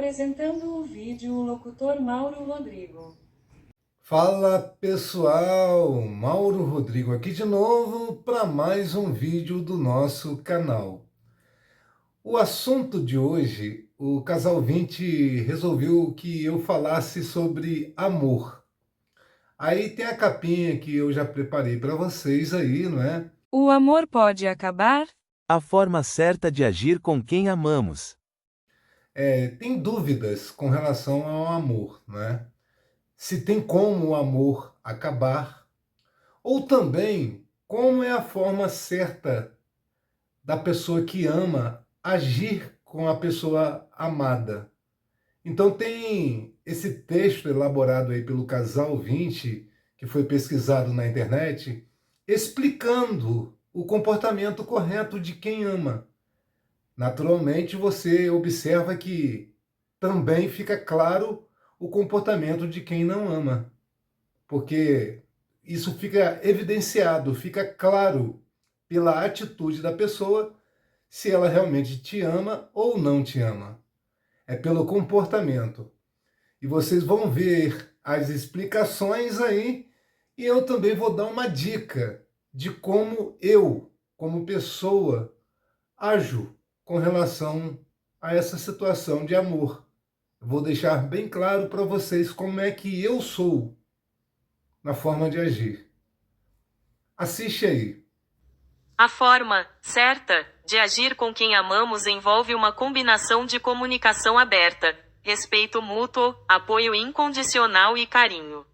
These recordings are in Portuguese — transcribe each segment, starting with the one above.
Apresentando o vídeo, o locutor Mauro Rodrigo. Fala pessoal, Mauro Rodrigo aqui de novo para mais um vídeo do nosso canal. O assunto de hoje, o Casal 20 resolveu que eu falasse sobre amor. Aí tem a capinha que eu já preparei para vocês aí, não é? O amor pode acabar? A forma certa de agir com quem amamos. Tem dúvidas com relação ao amor, não é? Se tem como o amor acabar, ou também como é a forma certa da pessoa que ama agir com a pessoa amada. Então tem esse texto elaborado aí pelo Casal 20, que foi pesquisado na internet, explicando o comportamento correto de quem ama. Naturalmente você observa que também fica claro o comportamento de quem não ama, porque isso fica evidenciado, fica claro pela atitude da pessoa se ela realmente te ama ou não te ama. É pelo comportamento. E vocês vão ver as explicações aí, e eu também vou dar uma dica de como eu, como pessoa, ajo com relação a essa situação de amor. Eu vou deixar bem claro para vocês como é que eu sou na forma de agir. Assiste aí. A forma certa de agir com quem amamos envolve uma combinação de comunicação aberta, respeito mútuo, apoio incondicional e carinho.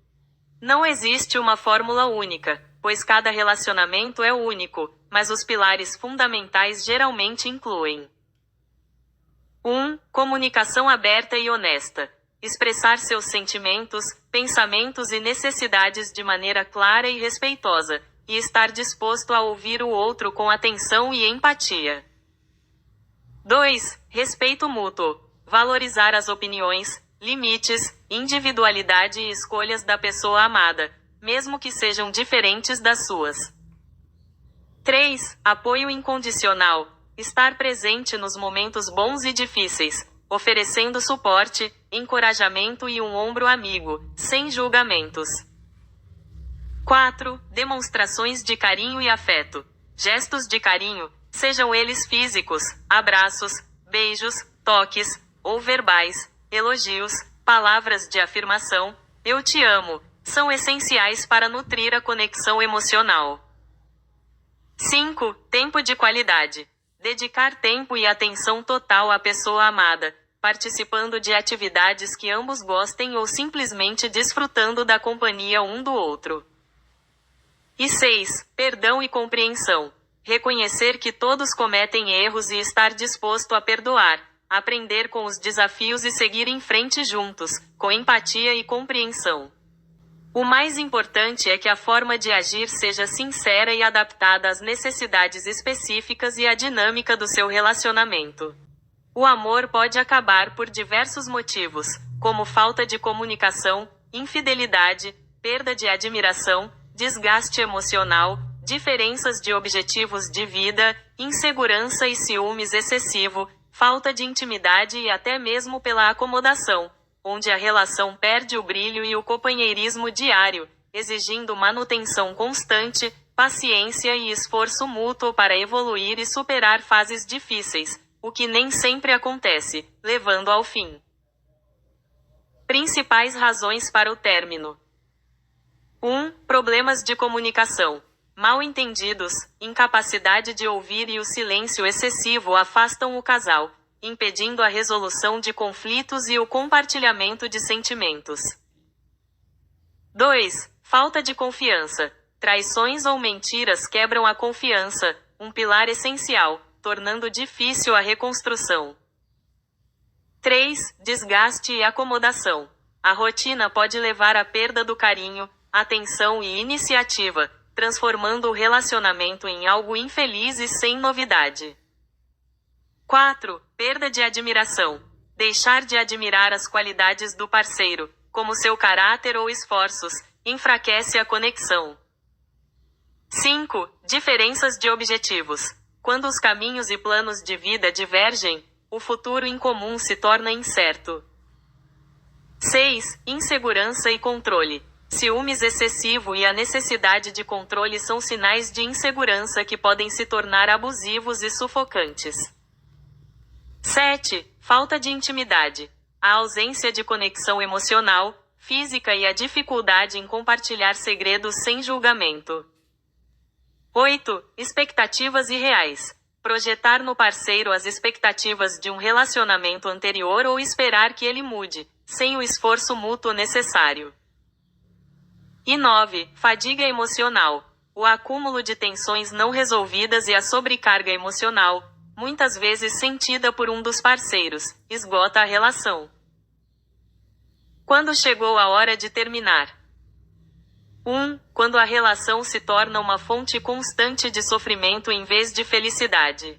Não existe uma fórmula única, pois cada relacionamento é único, mas os pilares fundamentais geralmente incluem: 1. Comunicação aberta e honesta. Expressar seus sentimentos, pensamentos e necessidades de maneira clara e respeitosa, e estar disposto a ouvir o outro com atenção e empatia. 2. Respeito mútuo. Valorizar as opiniões, limites, individualidade e escolhas da pessoa amada, mesmo que sejam diferentes das suas. 3. Apoio incondicional. Estar presente nos momentos bons e difíceis, oferecendo suporte, encorajamento e um ombro amigo, sem julgamentos. 4. Demonstrações de carinho e afeto. Gestos de carinho, sejam eles físicos, abraços, beijos, toques, ou verbais, elogios, palavras de afirmação, eu te amo, são essenciais para nutrir a conexão emocional. 5. Tempo de qualidade. Dedicar tempo e atenção total à pessoa amada, participando de atividades que ambos gostem ou simplesmente desfrutando da companhia um do outro. E 6. Perdão e compreensão. Reconhecer que todos cometem erros e estar disposto a perdoar, aprender com os desafios e seguir em frente juntos, com empatia e compreensão. O mais importante é que a forma de agir seja sincera e adaptada às necessidades específicas e à dinâmica do seu relacionamento. O amor pode acabar por diversos motivos, como falta de comunicação, infidelidade, perda de admiração, desgaste emocional, diferenças de objetivos de vida, insegurança e ciúmes excessivo, falta de intimidade e até mesmo pela acomodação, onde a relação perde o brilho e o companheirismo diário, exigindo manutenção constante, paciência e esforço mútuo para evoluir e superar fases difíceis, o que nem sempre acontece, levando ao fim. Principais razões para o término. 1. Problemas de comunicação. Mal-entendidos, incapacidade de ouvir e o silêncio excessivo afastam o casal, impedindo a resolução de conflitos e o compartilhamento de sentimentos. 2. Falta de confiança. Traições ou mentiras quebram a confiança, um pilar essencial, tornando difícil a reconstrução. 3. Desgaste e acomodação. A rotina pode levar à perda do carinho, atenção e iniciativa, transformando o relacionamento em algo infeliz e sem novidade. 4. Perda de admiração. Deixar de admirar as qualidades do parceiro, como seu caráter ou esforços, enfraquece a conexão. 5. Diferenças de objetivos. Quando os caminhos e planos de vida divergem, o futuro em comum se torna incerto. 6. Insegurança e controle. Ciúmes excessivo e a necessidade de controle são sinais de insegurança que podem se tornar abusivos e sufocantes. 7. Falta de intimidade. A ausência de conexão emocional, física e a dificuldade em compartilhar segredos sem julgamento. 8. Expectativas irreais. Projetar no parceiro as expectativas de um relacionamento anterior ou esperar que ele mude, sem o esforço mútuo necessário. E 9. Fadiga emocional. O acúmulo de tensões não resolvidas e a sobrecarga emocional, muitas vezes sentida por um dos parceiros, esgota a relação. Quando chegou a hora de terminar? 1. Quando a relação se torna uma fonte constante de sofrimento em vez de felicidade.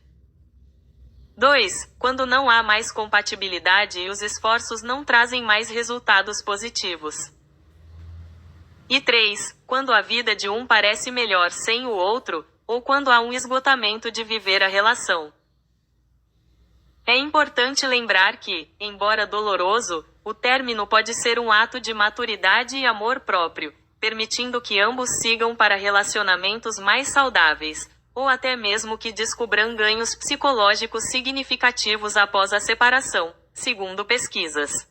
2. Quando não há mais compatibilidade e os esforços não trazem mais resultados positivos. E 3. Quando a vida de um parece melhor sem o outro, ou quando há um esgotamento de viver a relação. É importante lembrar que, embora doloroso, o término pode ser um ato de maturidade e amor próprio, permitindo que ambos sigam para relacionamentos mais saudáveis, ou até mesmo que descubram ganhos psicológicos significativos após a separação, segundo pesquisas.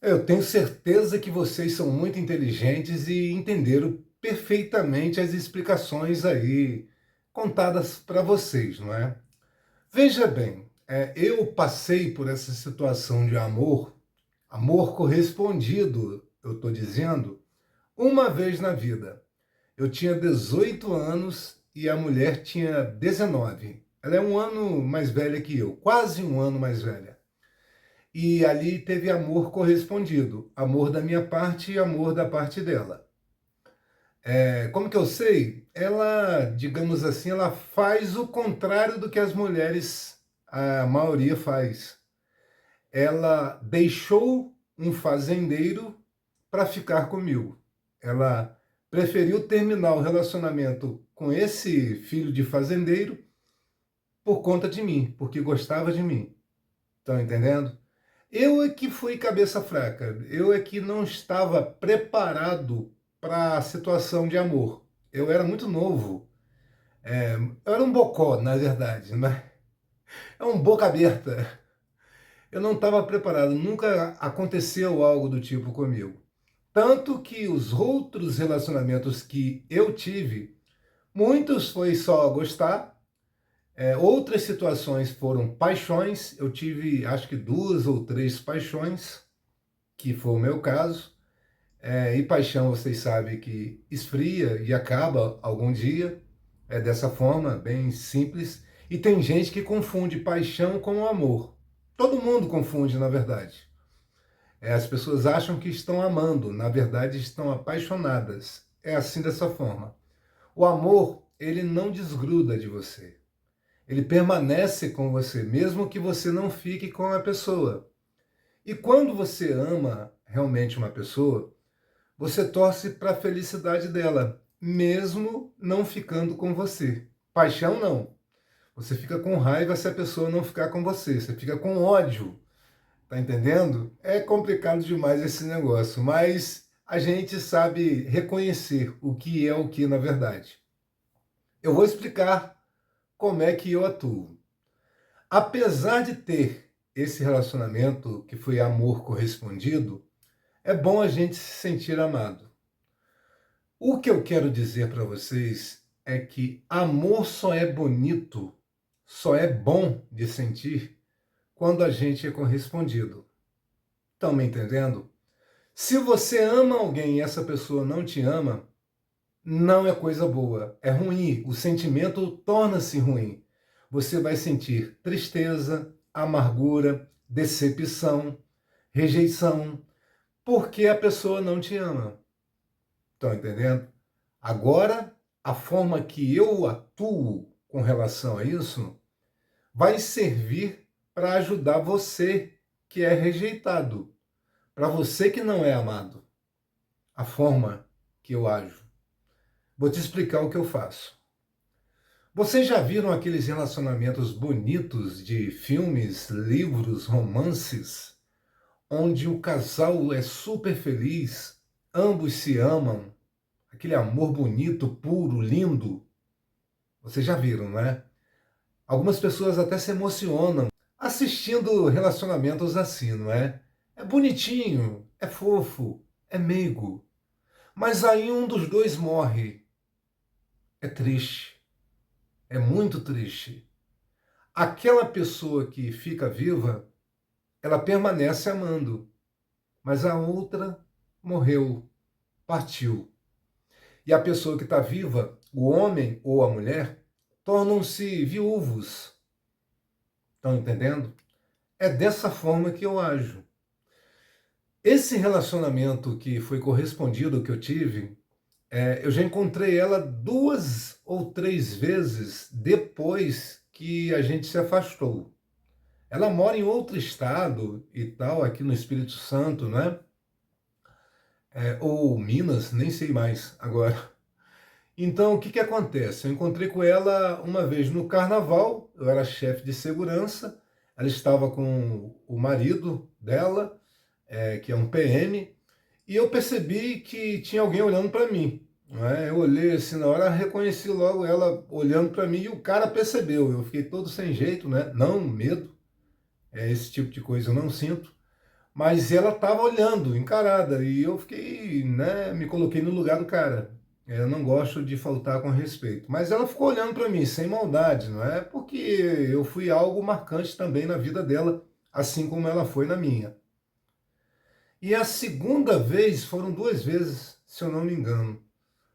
Eu tenho certeza que vocês são muito inteligentes e entenderam perfeitamente as explicações aí contadas para vocês, não é? Veja bem, eu passei por essa situação de amor correspondido, eu estou dizendo, uma vez na vida. Eu tinha 18 anos e a mulher tinha 19. Ela é um ano mais velha que eu, quase um ano mais velha. E ali teve amor correspondido, amor da minha parte e amor da parte dela. Como que eu sei? Ela, digamos assim, ela faz o contrário do que as mulheres, a maioria faz. Ela deixou um fazendeiro para ficar comigo. Ela preferiu terminar o relacionamento com esse filho de fazendeiro por conta de mim, porque gostava de mim. Estão entendendo? Eu é que fui cabeça fraca, eu é que não estava preparado para a situação de amor. Eu era muito novo, eu era um bocó, na verdade, né? É um boca aberta. Eu não estava preparado, nunca aconteceu algo do tipo comigo. Tanto que os outros relacionamentos que eu tive, muitos foi só gostar, outras situações foram paixões. Eu tive acho que 2 ou 3 paixões, que foi o meu caso. E paixão vocês sabem que esfria e acaba algum dia, dessa forma, bem simples. E tem gente que confunde paixão com amor. Todo mundo confunde, na verdade. As pessoas acham que estão amando, na verdade estão apaixonadas. É assim, dessa forma. O amor, ele não desgruda de você. Ele permanece com você, mesmo que você não fique com a pessoa. E quando você ama realmente uma pessoa, você torce para a felicidade dela, mesmo não ficando com você. Paixão não. Você fica com raiva se a pessoa não ficar com você. Você fica com ódio. Tá entendendo? É complicado demais esse negócio, mas a gente sabe reconhecer o que é o que na verdade. Eu vou explicar como é que eu atuo. Apesar de ter esse relacionamento que foi amor correspondido, é bom a gente se sentir amado. O que eu quero dizer para vocês é que amor só é bonito, só é bom de sentir quando a gente é correspondido. Estão me entendendo? Se você ama alguém e essa pessoa não te ama, não é coisa boa, é ruim, o sentimento torna-se ruim. Você vai sentir tristeza, amargura, decepção, rejeição, porque a pessoa não te ama. Estão entendendo? Agora, a forma que eu atuo com relação a isso vai servir para ajudar você que é rejeitado, para você que não é amado. A forma que eu ajo. Vou te explicar o que eu faço. Vocês já viram aqueles relacionamentos bonitos de filmes, livros, romances, onde o casal é super feliz, ambos se amam, aquele amor bonito, puro, lindo? Vocês já viram, né? Algumas pessoas até se emocionam assistindo relacionamentos assim, não é? É bonitinho, é fofo, é meigo. Mas aí um dos dois morre. É triste, é muito triste. Aquela pessoa que fica viva, ela permanece amando, mas a outra morreu, partiu. E a pessoa que está viva, o homem ou a mulher, tornam-se viúvos. Estão entendendo? É dessa forma que eu ajo. Esse relacionamento que foi correspondido que eu tive, eu já encontrei ela 2 ou 3 vezes depois que a gente se afastou. Ela mora em outro estado e tal, aqui no Espírito Santo, né? Ou Minas, nem sei mais agora. Então, o que que acontece? Eu encontrei com ela uma vez no carnaval, eu era chefe de segurança, ela estava com o marido dela, que é um PM, e eu percebi que tinha alguém olhando para mim. Não é? Eu olhei assim na hora, reconheci logo ela olhando para mim e o cara percebeu. Eu fiquei todo sem jeito, né? Não, medo, esse tipo de coisa eu não sinto. Mas ela estava olhando, encarada, e eu fiquei, né? Me coloquei no lugar do cara. Eu não gosto de faltar com respeito. Mas ela ficou olhando para mim, sem maldade, não é? Porque eu fui algo marcante também na vida dela, assim como ela foi na minha. E a segunda vez, foram 2 vezes, se eu não me engano.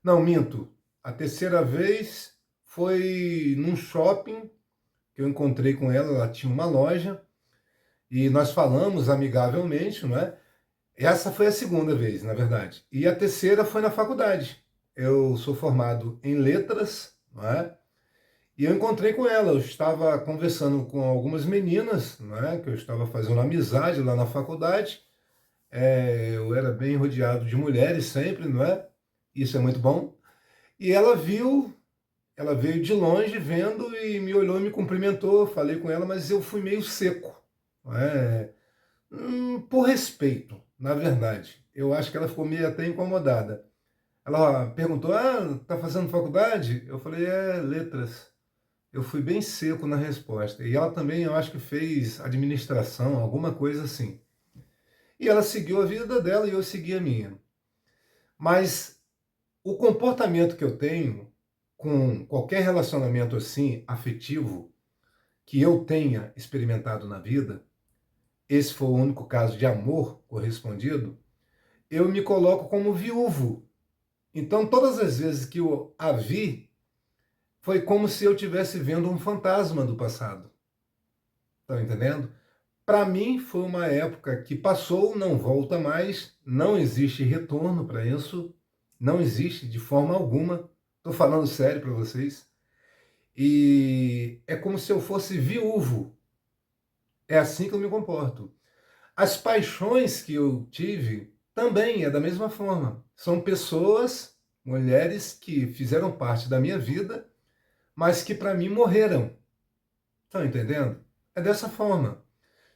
Não, minto. A terceira vez foi num shopping que eu encontrei com ela, ela tinha uma loja, e nós falamos amigavelmente, não é? Essa foi a segunda vez, na verdade. E a terceira foi na faculdade. Eu sou formado em letras, não é? E eu encontrei com ela, eu estava conversando com algumas meninas, não é? Que eu estava fazendo amizade lá na faculdade. Eu era bem rodeado de mulheres sempre, não é? Isso é muito bom. E ela viu, ela veio de longe vendo e me olhou e me cumprimentou, falei com ela, mas eu fui meio seco, não é? Por respeito, na verdade. Eu acho que ela ficou meio até incomodada. Ela perguntou, tá fazendo faculdade? Eu falei, letras. Eu fui bem seco na resposta. E ela também, eu acho que fez administração, alguma coisa assim. E ela seguiu a vida dela e eu segui a minha. Mas o comportamento que eu tenho com qualquer relacionamento assim, afetivo, que eu tenha experimentado na vida, esse foi o único caso de amor correspondido, eu me coloco como viúvo. Então, todas as vezes que eu a vi, foi como se eu estivesse vendo um fantasma do passado. Estão entendendo? Para mim, foi uma época que passou, não volta mais, não existe retorno para isso, não existe de forma alguma. Estou falando sério para vocês. E é como se eu fosse viúvo. É assim que eu me comporto. As paixões que eu tive também é da mesma forma. São pessoas, mulheres que fizeram parte da minha vida, mas que para mim morreram. Estão entendendo? É dessa forma.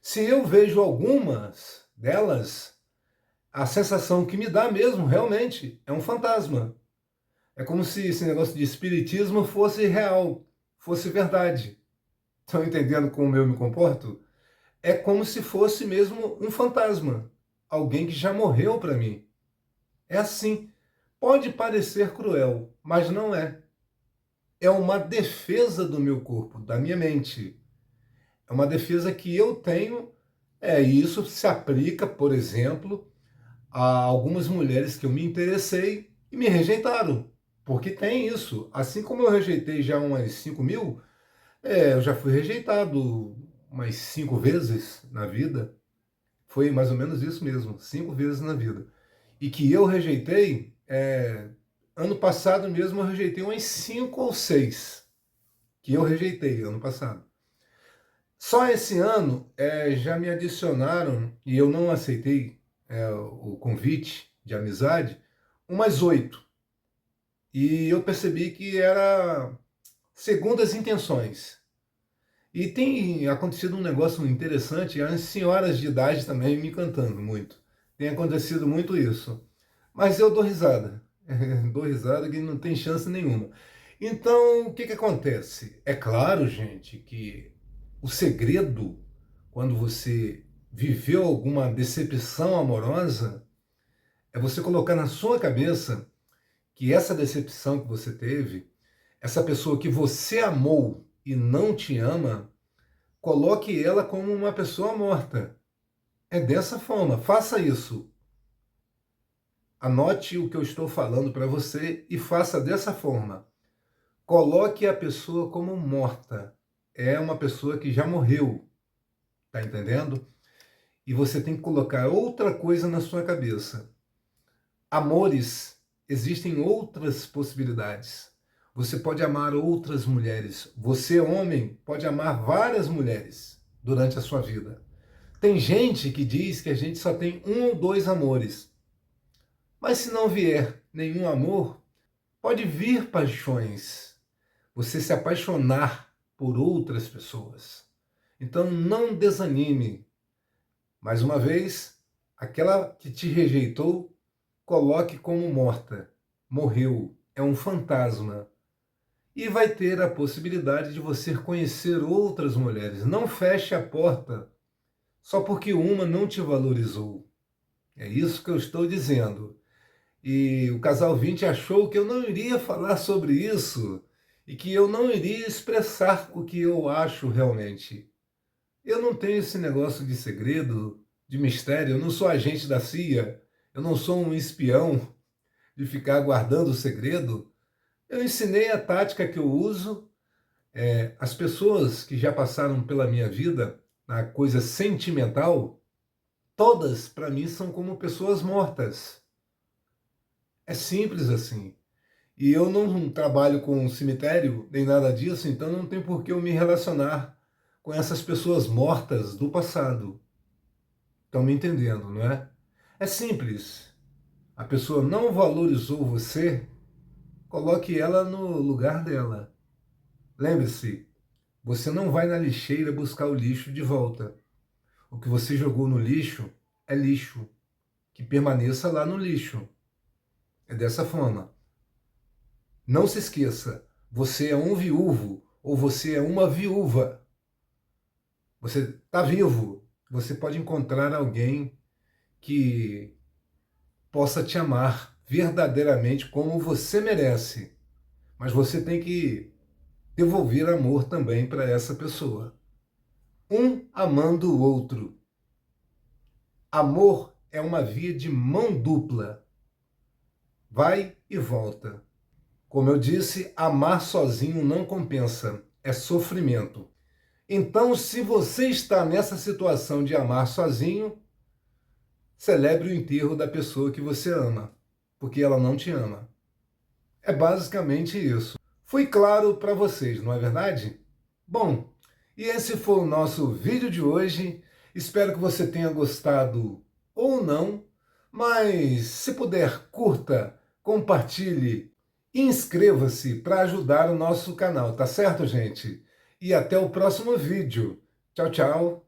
Se eu vejo algumas delas, a sensação que me dá mesmo, realmente, é um fantasma. É como se esse negócio de espiritismo fosse real, fosse verdade. Estão entendendo como eu me comporto? É como se fosse mesmo um fantasma. Alguém que já morreu para mim. É assim. Pode parecer cruel, mas não é. É uma defesa do meu corpo, da minha mente. É uma defesa que eu tenho. E isso se aplica, por exemplo, a algumas mulheres que eu me interessei e me rejeitaram. Porque tem isso. Assim como eu rejeitei já umas 5.000, eu já fui rejeitado umas 5 vezes na vida. Foi mais ou menos isso mesmo, 5 vezes na vida. E que eu rejeitei, ano passado mesmo eu rejeitei umas 5 ou 6. Que eu rejeitei ano passado. Só esse ano já me adicionaram, e eu não aceitei o convite de amizade, umas 8. E eu percebi que era segundo as intenções. E tem acontecido um negócio interessante, as senhoras de idade também me cantando muito. Tem acontecido muito isso. Mas eu dou risada. Dou risada que não tem chance nenhuma. Então, o que acontece? É claro, gente, que o segredo, quando você viveu alguma decepção amorosa, é você colocar na sua cabeça que essa decepção que você teve, essa pessoa que você amou e não te ama, coloque ela como uma pessoa morta. É dessa forma, faça isso. Anote o que eu estou falando para você e faça dessa forma. Coloque a pessoa como morta. É uma pessoa que já morreu. Tá entendendo? E você tem que colocar outra coisa na sua cabeça. Amores, existem outras possibilidades. Você pode amar outras mulheres. Você, homem, pode amar várias mulheres durante a sua vida. Tem gente que diz que a gente só tem um ou dois amores. Mas se não vier nenhum amor, pode vir paixões. Você se apaixonar por outras pessoas. Então não desanime. Mais uma vez, aquela que te rejeitou, coloque como morta. Morreu, é um fantasma. E vai ter a possibilidade de você conhecer outras mulheres. Não feche a porta só porque uma não te valorizou. É isso que eu estou dizendo. E o casal 20 achou que eu não iria falar sobre isso e que eu não iria expressar o que eu acho realmente. Eu não tenho esse negócio de segredo, de mistério, eu não sou agente da CIA, eu não sou um espião de ficar guardando o segredo. Eu ensinei a tática que eu uso. As pessoas que já passaram pela minha vida, na coisa sentimental, todas para mim são como pessoas mortas. É simples assim. E eu não trabalho com cemitério, nem nada disso, então não tem por que eu me relacionar com essas pessoas mortas do passado. Estão me entendendo, não é? É simples. A pessoa não valorizou você, coloque ela no lugar dela. Lembre-se, você não vai na lixeira buscar o lixo de volta. O que você jogou no lixo é lixo. Que permaneça lá no lixo. É dessa forma. Não se esqueça, você é um viúvo ou você é uma viúva. Você está vivo. Você pode encontrar alguém que possa te amar verdadeiramente como você merece. Mas você tem que devolver amor também para essa pessoa. Um amando o outro. Amor é uma via de mão dupla. Vai e volta. Como eu disse, amar sozinho não compensa, é sofrimento. Então, se você está nessa situação de amar sozinho, celebre o enterro da pessoa que você ama, porque ela não te ama. É basicamente isso. Foi claro para vocês, não é verdade? Bom, e esse foi o nosso vídeo de hoje. Espero que você tenha gostado ou não, mas se puder, curta, compartilhe, inscreva-se para ajudar o nosso canal, tá certo, gente? E até o próximo vídeo. Tchau, tchau.